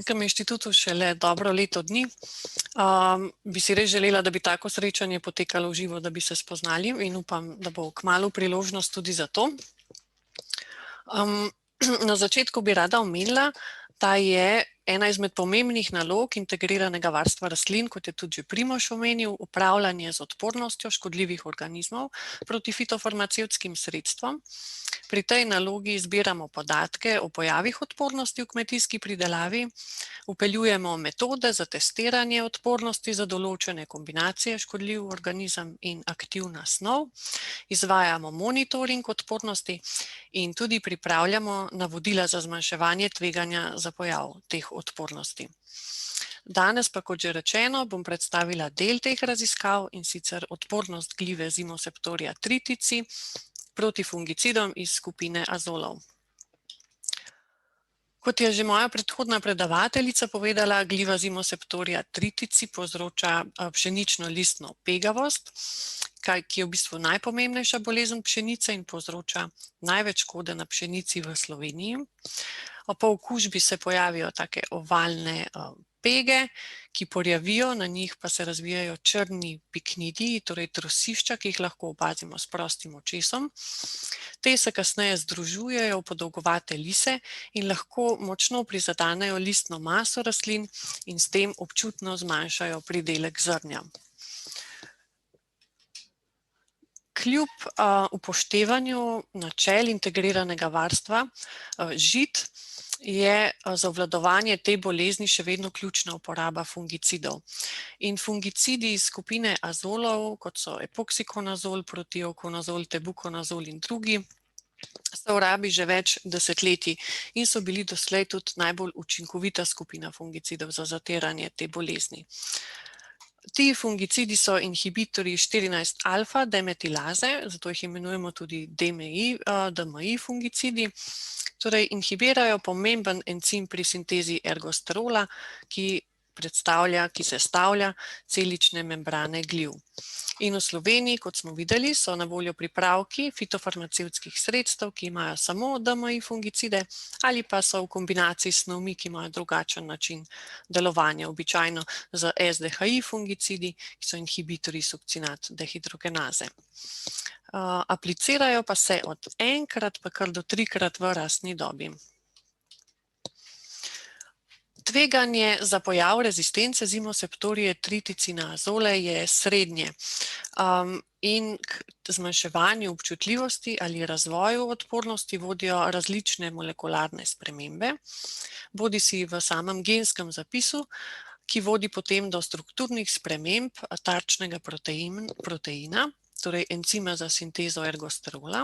Kam inštitutu šele dobro leto dni. Bi si res želela, da bi tako srečanje potekalo v živo, da bi se spoznali in upam, da bo kmalu priložnost tudi za to. Na začetku bi rada omenila, da je ena izmed pomembnih nalog integriranega varstva rastlin, kot je tudi že Primož omenil, upravljanje z odpornostjo škodljivih organizmov proti fitofarmacevtskim sredstvom. Pri tej nalogi zbiramo podatke o pojavih odpornosti v kmetijski pridelavi, vpeljujemo metode za testiranje odpornosti za določene kombinacije škodljiv organizem in aktivna snov, izvajamo monitoring odpornosti in tudi pripravljamo navodila za zmanjševanje tveganja za pojav teh odpornosti. Danes pa, kot že rečeno, bom predstavila del teh raziskav, in sicer odpornost gljive Zimoseptoria tritici proti fungicidom iz skupine azolov. Kot je že moja predhodna predavateljica povedala, gljiva Zimoseptoria tritici povzroča pšenično listno pegavost, ki je v bistvu najpomembnejša bolezen pšenice in povzroča največ škode na pšenici v Sloveniji. Po okužbi se pojavijo take ovalne pege, ki porjavijo, na njih pa se razvijajo črni piknidiji, torej trosišča, ki jih lahko opazimo s prostim očesom. Te se kasneje združujejo v podolgovate lise in lahko močno prizadenejo listno maso rastlin in s tem občutno zmanjšajo pridelek zrnja. Kljub upoštevanju načel integriranega varstva žit je za obvladovanje te bolezni še vedno ključna uporaba fungicidov. In fungicidi iz skupine azolov, kot so epoksikonazol, protiokonazol, tebukonazol in drugi, so v rabi že več desetletij in so bili doslej tudi najbolj učinkovita skupina fungicidov za zatiranje te bolezni. Ti fungicidi so inhibitorji 14-alfa demetilaze, zato jih imenujemo tudi DMI fungicidi. Torej, inhibirajo pomemben encim pri sintezi ergosterola, ki sestavlja celične membrane gljiv. In v Sloveniji, kot smo videli, so na voljo pripravki fitofarmacevtskih sredstev, ki imajo samo DMI fungicide ali pa so v kombinaciji s snovmi, ki imajo drugačen način delovanja, običajno z SDHI fungicidi, ki so inhibitorji sukcinat dehidrogenaze. Aplicirajo pa se od enkrat pa kar do 3-krat v rastni dobi. Tveganje za pojav rezistence Zimoseptorije tritici na azole je srednje in k zmanjševanju občutljivosti ali razvoju odpornosti vodijo različne molekularne spremembe, bodisi v samem genskem zapisu, ki vodi potem do strukturnih sprememb tarčnega proteina, torej encima za sintezo ergosterola.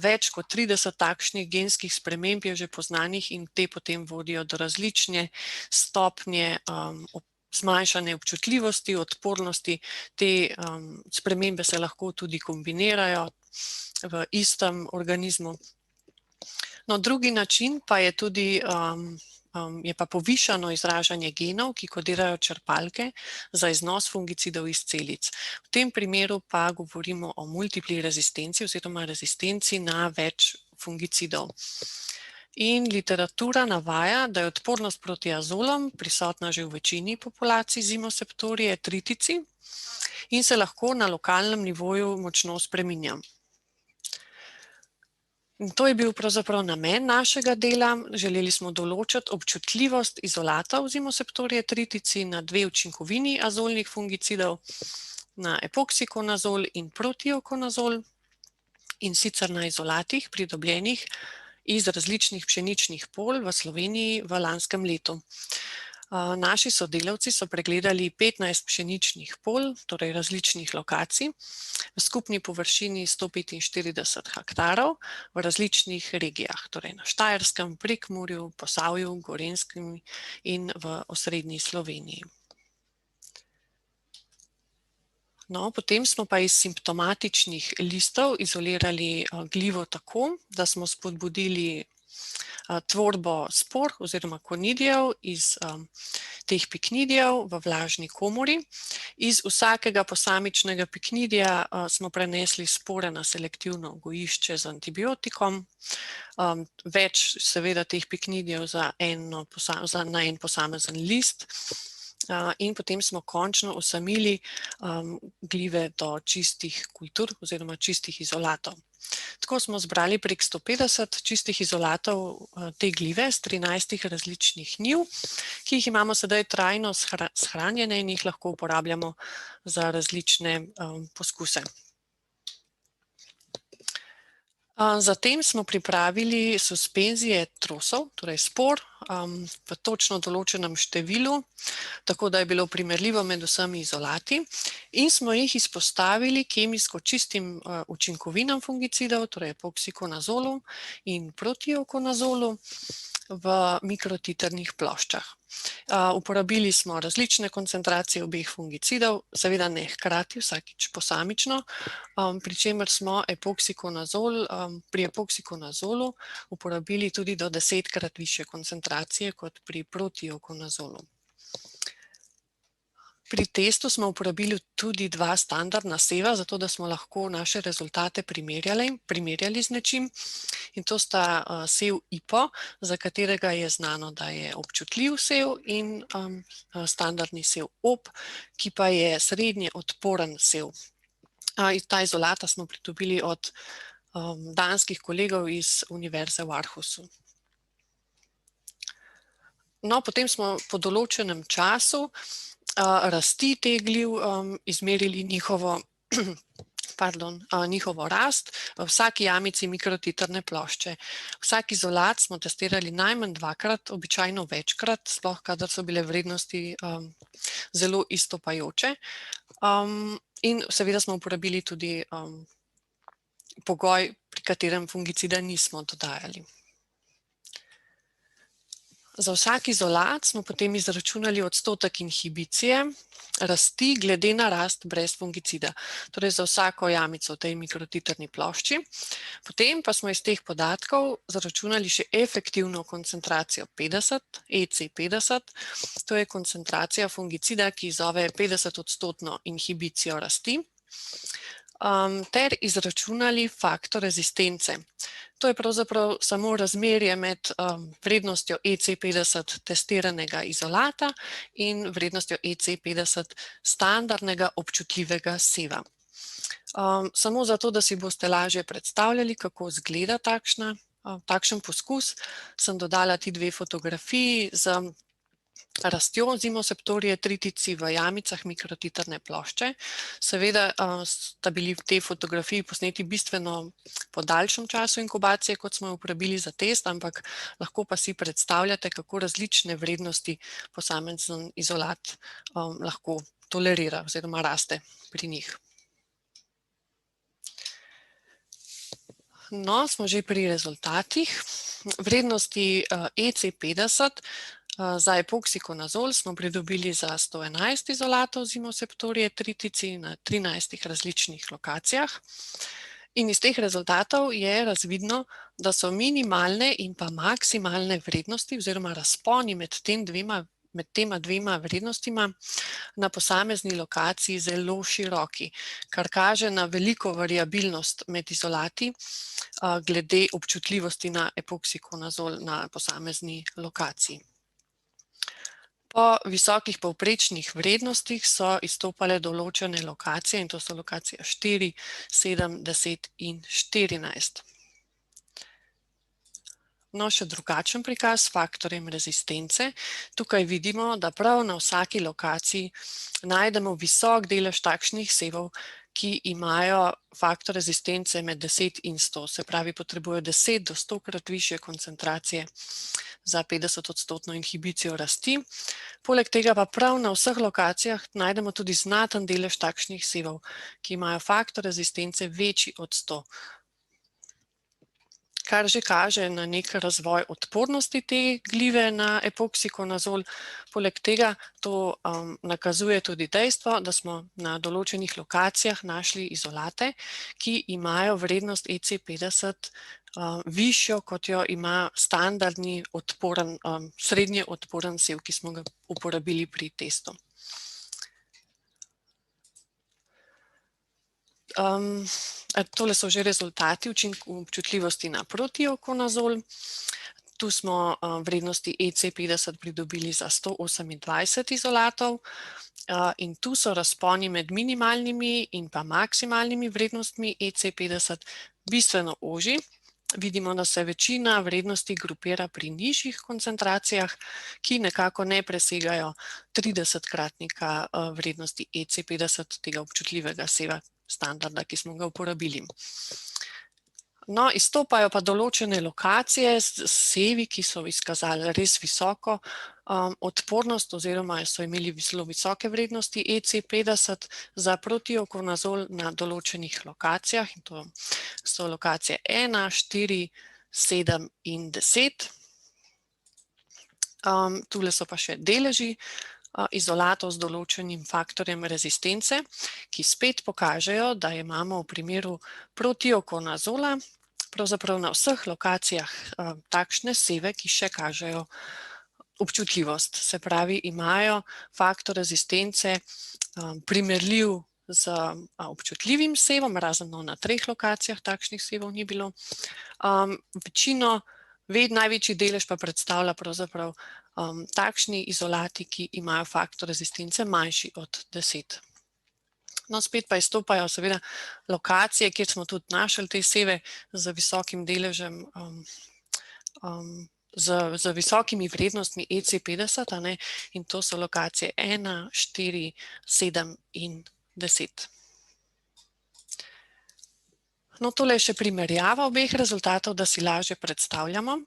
Več kot 30 takšnih genskih sprememb je že poznanih in te potem vodijo do različne stopnje zmanjšane občutljivosti, odpornosti. Te spremembe se lahko tudi kombinirajo v istem organizmu. No, drugi način pa je tudi povišano izražanje genov, ki kodirajo črpalke za iznos fungicidov iz celic. V tem primeru pa govorimo o multipli rezistenci oziroma rezistenci na več fungicidov. In literatura navaja, da je odpornost proti azolom prisotna že v večini populacij Zimoseptorije tritici in se lahko na lokalnem nivoju močno spreminja. In to je bil pravzaprav namen našega dela. Želeli smo določiti občutljivost izolatov Zimoseptorije tritici na dve učinkovini azolnih fungicidov, na epoksikonazol in protiokonazol, in sicer na izolatih pridobljenih iz različnih pšeničnih polj v Sloveniji v lanskem letu. Naši sodelavci so pregledali 15 pšeničnih polj, torej različnih lokacij, v skupni površini 145 hektarov v različnih regijah, torej na Štajerskem, Prekmurju, Posavju, Gorenjskem in v osrednji Sloveniji. No, potem smo pa iz simptomatičnih listov izolirali gljivo tako, da smo spodbudili tvorbo spor oziroma konidijev iz teh piknidijev v vlažni komori. Iz vsakega posamičnega piknidija smo prenesli spore na selektivno gojišče z antibiotikom. Več seveda teh piknidijev na en posamezen list. In potem smo končno osamili glive do čistih kultur oziroma čistih izolatov. Tako smo zbrali prek 150 čistih izolatov te glive z 13 različnih njiv, ki jih imamo sedaj trajno shranjene in jih lahko uporabljamo za različne poskuse. Zatem smo pripravili suspenzije trosov, torej spor, v točno določenem številu, tako da je bilo primerljivo med vsemi izolati, in smo jih izpostavili kemijsko čistim učinkovinam fungicidov, torej epoksikonazolu in protiokonazolu v mikrotiternih ploščah. Uporabili smo različne koncentracije obeh fungicidov, seveda ne hkrati, vsakič posamično, pri čemer smo pri epoksikonazolu uporabili tudi do 10-krat višje koncentracije kot pri protiokonazolu. Pri testu smo uporabili tudi 2 standardna seva, zato da smo lahko naše rezultate primerjali z nečim. In to sta sev IPO, za katerega je znano, da je občutljiv sev, in standardni sev OP, ki pa je srednje odporen sev. Ta izolata smo pridobili od danskih kolegov iz Univerze v Aarhusu. No, potem smo po določenem času rasti teh gliv izmerili njihovo rast v vsaki jamici mikrotiterne plošče. Vsak izolat smo testirali najmanj 2-krat, običajno večkrat, sploh kadar so bile vrednosti zelo izstopajoče. In seveda smo uporabili tudi pogoj, pri katerem fungicida nismo dodajali. Za vsak izolat smo potem izračunali odstotek inhibicije rasti glede na rast brez fungicida, torej za vsako jamico v tej mikrotiterni plošči. Potem pa smo iz teh podatkov zaračunali še efektivno koncentracijo 50, EC50, to je koncentracija fungicida, ki izzove 50% inhibicijo rasti, ter izračunali faktor rezistence. To je pravzaprav samo razmerje med vrednostjo EC50 testiranega izolata in vrednostjo EC50 standardnega občutljivega seva. Samo zato, da si boste lažje predstavljali, kako izgleda takšen poskus, sem dodala ti 2 fotografiji z rastjo zimoseptorije tritici v jamicah mikrotiterne plošče. Seveda sta bili te fotografiji posneti bistveno po daljšem času inkubacije, kot smo jo uporabili za test, ampak lahko pa si predstavljate, kako različne vrednosti posamezen izolat lahko tolerira oziroma raste pri njih. No, smo že pri rezultatih. Vrednosti EC50 za epoksikonazol smo pridobili za 111 izolatov zimoseptorije tritici na 13 različnih lokacijah. In iz teh rezultatov je razvidno, da so minimalne in pa maksimalne vrednosti oziroma razponi med tema dvema vrednostima na posamezni lokaciji zelo široki, kar kaže na veliko variabilnost med izolati glede občutljivosti na epoksikonazol na posamezni lokaciji. Po visokih povprečnih vrednostih so izstopale določene lokacije, in to so lokacije 4, 7, 10 in 14. No, še drugačen prikaz s faktorjem rezistence. Tukaj vidimo, da prav na vsaki lokaciji najdemo visok delež takšnih sevov, ki imajo faktor rezistence med 10 in 100, se pravi, potrebujejo 10 do 100-krat višje koncentracije za 50% inhibicijo rasti. Poleg tega pa prav na vseh lokacijah najdemo tudi znaten delež takšnih sevov, ki imajo faktor rezistence večji od 100. kar že kaže na nek razvoj odpornosti te glive na epoksikonazol. Poleg tega to nakazuje tudi dejstvo, da smo na določenih lokacijah našli izolate, ki imajo vrednost EC50 višjo, kot jo ima standardni srednje odporen sev, ki smo ga uporabili pri testu. Tole so že rezultati občutljivosti na protiokonazol. Tu smo vrednosti EC50 pridobili za 128 izolatov in tu so razponi med minimalnimi in pa maksimalnimi vrednostmi EC50 bistveno ožji. Vidimo, da se večina vrednosti grupira pri nižjih koncentracijah, ki nekako ne presegajo 30-kratnika vrednosti EC50 tega občutljivega seva standarda, ki smo ga uporabili. No, izstopajo pa določene lokacije s sevi, ki so izkazali res visoko odpornost oziroma so imeli zelo visoke vrednosti EC50 za protiokonazol na določenih lokacijah. In to so lokacije 1, 4, 7 in 10. Tule so pa še deleži izolatov z določenim faktorjem rezistence, ki spet pokažejo, da imamo v primeru protiokonazola pravzaprav na vseh lokacijah takšne selle, ki še kažejo občutljivost. Se pravi, imajo faktor rezistence primerljiv z občutljivim sevom, razen na 3 lokacijah takšnih sevov ni bilo. Največji delež pa predstavlja pravzaprav takšni izolati, ki imajo faktor rezistence manjši od 10. No, spet pa izstopajo seveda lokacije, kjer smo tudi našli te selle z visokim deležem, z visokimi vrednostmi EC50, in to so lokacije 1, 4, 7 in 10. No, tole je še primerjava obeh rezultatov, da si lažje predstavljamo.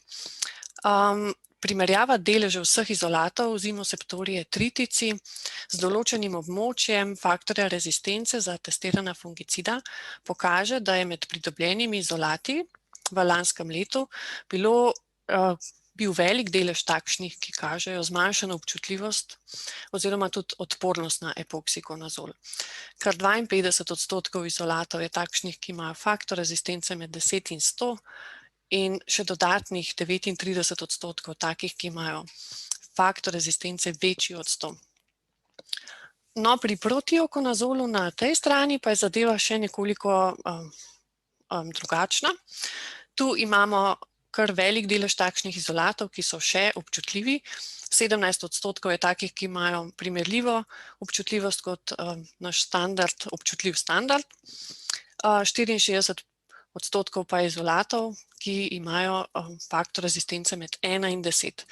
Primerjava deležev vseh izolatov zimoseptorije tritici z določenim območjem faktorja rezistence za testirana fungicida pokaže, da je med pridobljenimi izolati v lanskem letu bil velik delež takšnih, ki kažejo zmanjšano občutljivost oziroma tudi odpornost na epoksikonazol. Kar 52% izolatov je takšnih, ki imajo faktor rezistence med 10 in 100, in še dodatnih 39% takih, ki imajo faktor rezistence večji od 100. No, pri protiokonazolu na tej strani pa je zadeva še nekoliko drugačna. Tu imamo kar velik delež takšnih izolatov, ki so še občutljivi. 17% je takih, ki imajo primerljivo občutljivost kot naš standard, občutljiv standard. 64% pa je izolatov, ki imajo faktor rezistence med 1 in 10.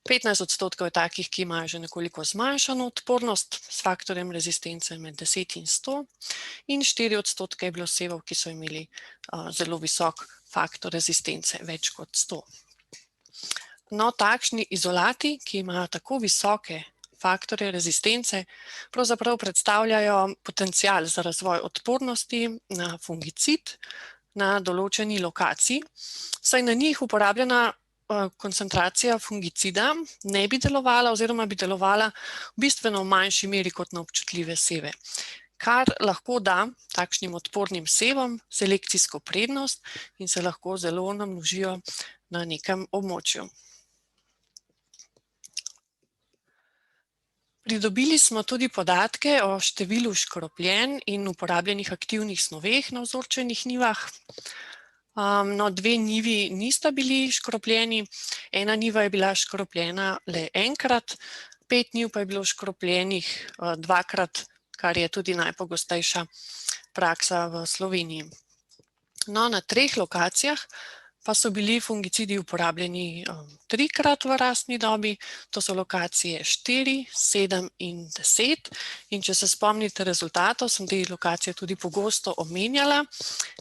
15% je takih, ki imajo že nekoliko zmanjšano odpornost s faktorjem rezistence med 10 in 100 in 4% je bilo sevov, ki so imeli zelo visok faktor rezistence, več kot 100. No, takšni izolati, ki imajo tako visoke faktorje rezistence, pravzaprav predstavljajo potencial za razvoj odpornosti na fungicid na določeni lokaciji, saj na njih uporabljena koncentracija fungicida ne bi delovala oziroma bi delovala v bistveno manjši meri kot na občutljive seve, kar lahko da takšnim odpornim sevom selekcijsko prednost in se lahko zelo namnožijo na nekem območju. Pridobili smo tudi podatke o številu škropljen in uporabljenih aktivnih snoveh na vzorčenih njivah. No, 2 njivi nista bili škropljeni, 1 njiva je bila škropljena le enkrat, 5 njiv pa je bilo škropljenih 2-krat, kar je tudi najpogostejša praksa v Sloveniji. No, na 3 lokacijah pa so bili fungicidi uporabljeni 3-krat v rastni dobi, to so lokacije 4, 7 in 10. In če se spomnite rezultatov, sem te lokacije tudi pogosto omenjala,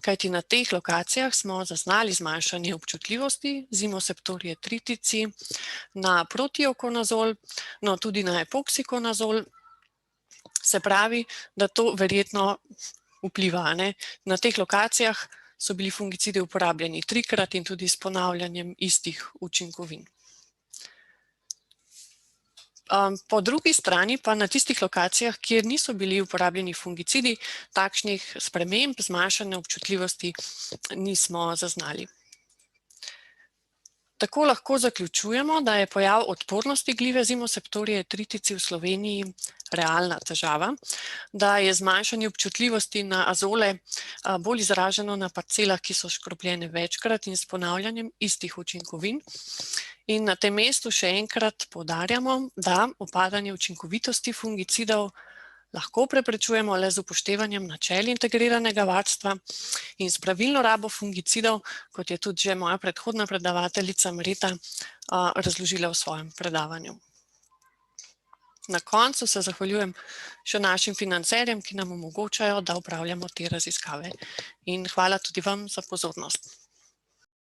kajti na teh lokacijah smo zaznali zmanjšanje občutljivosti zimoseptorije tritici na protiokonazol, no tudi na epoksikonazol. Se pravi, da to verjetno vpliva. Na teh lokacijah so bili fungicidi uporabljeni 3-krat in tudi s ponavljanjem istih učinkovin. Po drugi strani pa na tistih lokacijah, kjer niso bili uporabljeni fungicidi, takšnih sprememb zmanjšane občutljivosti nismo zaznali. Tako lahko zaključujemo, da je pojav odpornosti gljive zimoseptorije tritici v Sloveniji realna težava, da je zmanjšanje občutljivosti na azole bolj izraženo na parcelah, ki so škropljene večkrat in s ponavljanjem istih učinkovin. In na tem mestu še enkrat poudarjamo, da upadanje učinkovitosti fungicidov lahko preprečujemo le z upoštevanjem načel integriranega varstva in s pravilno rabo fungicidov, kot je tudi že moja predhodna predavateljica Marita razložila v svojem predavanju. Na koncu se zahvaljujem še našim financerjem, ki nam omogočajo, da opravljamo te raziskave. In hvala tudi vam za pozornost.